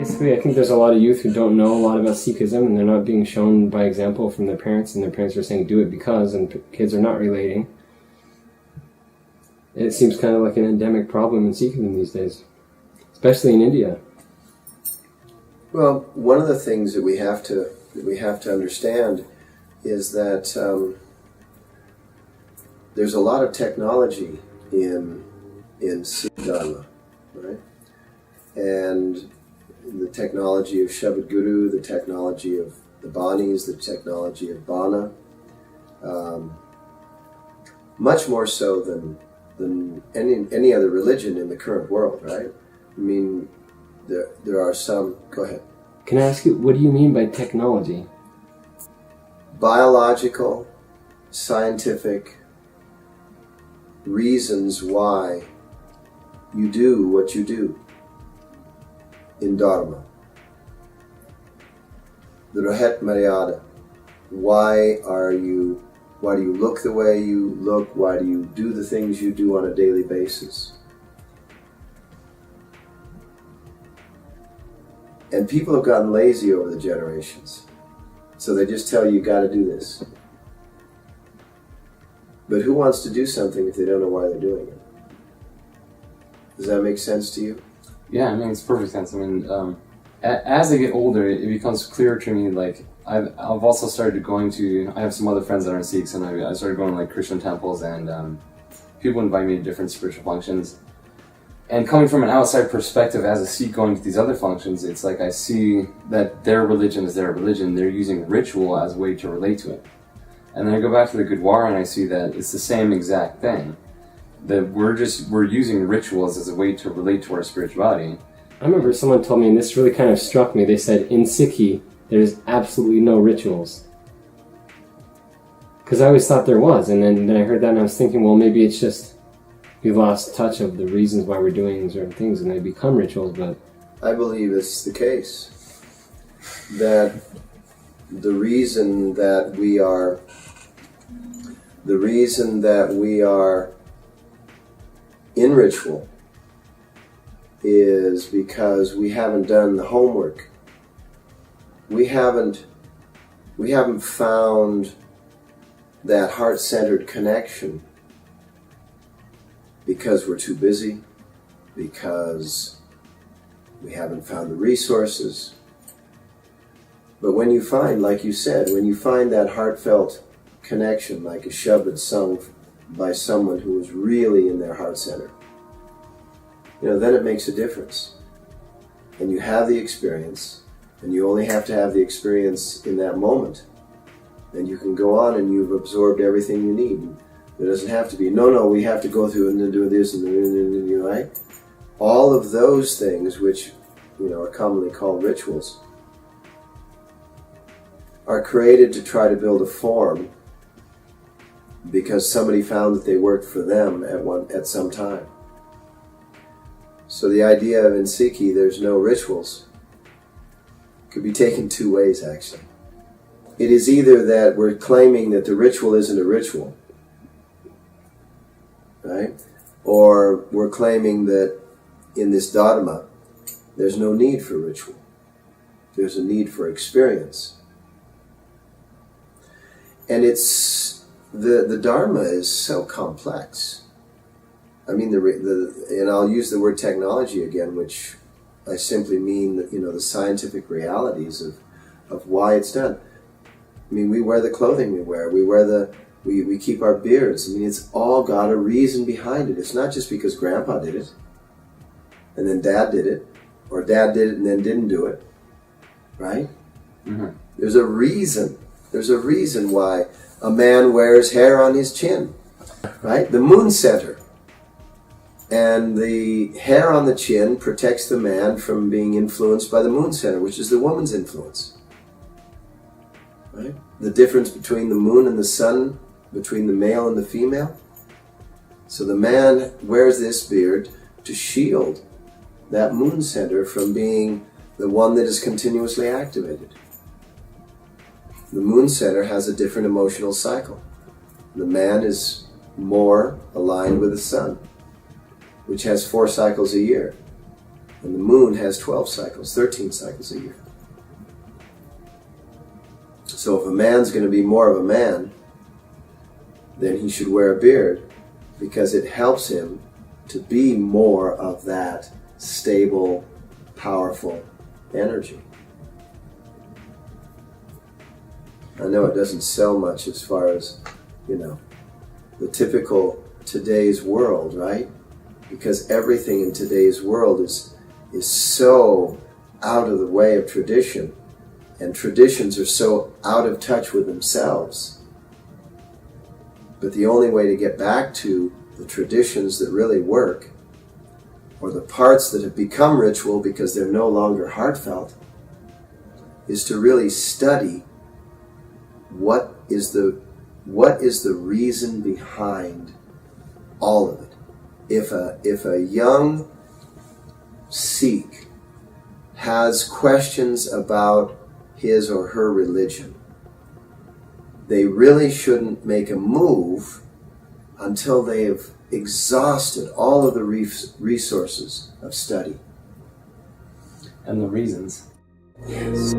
basically, I think there's a lot of youth who don't know a lot about Sikhism, and they're not being shown by example from their parents, and their parents are saying do it because, and kids are not relating. It seems kind of like an endemic problem in Sikhism these days, especially in India. Well, one of the things that we have to understand is that there's a lot of technology in Sikh Dharma, right? And the technology of Shabad Guru, the technology of the Banis, the technology of Bana, much more so than any other religion in the current world, right? I mean, there are some... Go ahead. Can I ask you, what do you mean by technology? Biological, scientific reasons why you do what you do in Dharma. The Rahat Maryada. Why do you look the way you look? Why do you do the things you do on a daily basis? And people have gotten lazy over the generations. So they just tell you got to do this. But who wants to do something if they don't know why they're doing it? Does that make sense to you? Yeah, it makes perfect sense. I mean, as I get older, it becomes clearer to me, like, I've also started going to, I have some other friends that aren't Sikhs, and I started going to like Christian temples, and people invite me to different spiritual functions. And coming from an outside perspective as a Sikh going to these other functions, it's like I see that their religion is their religion. They're using ritual as a way to relate to it. And then I go back to the Gurdwara and I see that it's the same exact thing. That we're using rituals as a way to relate to our spirituality. I remember someone told me, and this really kind of struck me, they said, in Sikhi, there's absolutely no rituals. Because I always thought there was, and then I heard that and I was thinking, well, maybe it's just we lost touch of the reasons why we're doing certain things and they become rituals, but... I believe it's the case. That the reason that we are in ritual is because we haven't done the homework. We haven't found that heart-centered connection because we're too busy, because we haven't found the resources. But when you find, like you said, when you find that heartfelt connection, like a Shabad sung by someone who is really in their heart center, then it makes a difference. And you have the experience, and you only have to have the experience in that moment. And you can go on and you've absorbed everything you need. There doesn't have to be, no, we have to go through and then do this and right? All of those things, which are commonly called rituals, are created to try to build a form because somebody found that they worked for them at some time. So the idea of in Sikhi there's no rituals could be taken two ways, actually. It is either that we're claiming that the ritual isn't a ritual, right? Or we're claiming that in this Dharma there's no need for ritual. There's a need for experience. And it's the Dharma is so complex. I mean, and I'll use the word technology again, which I simply mean the scientific realities of why it's done. I mean, we wear the clothing we wear. We keep our beards. I mean, it's all got a reason behind it. It's not just because Grandpa did it, and then Dad did it, or Dad did it and then didn't do it, right? Mm-hmm. There's a reason. There's a reason why a man wears hair on his chin, right? The moon center. And the hair on the chin protects the man from being influenced by the moon center, which is the woman's influence. Right? The difference between the moon and the sun, between the male and the female. So the man wears this beard to shield that moon center from being the one that is continuously activated. The moon center has a different emotional cycle. The man is more aligned with the sun, which has 4 cycles a year. And the moon has 12 cycles, 13 cycles a year. So if a man's going to be more of a man, then he should wear a beard, because it helps him to be more of that stable, powerful energy. I know it doesn't sell much as far as, the typical today's world, right? Because everything in today's world is so out of the way of tradition, and traditions are so out of touch with themselves. But the only way to get back to the traditions that really work, or the parts that have become ritual because they're no longer heartfelt, is to really study what is the reason behind all of it. If a young Sikh has questions about his or her religion, they really shouldn't make a move until they have exhausted all of the resources of study. And the reasons. Yes.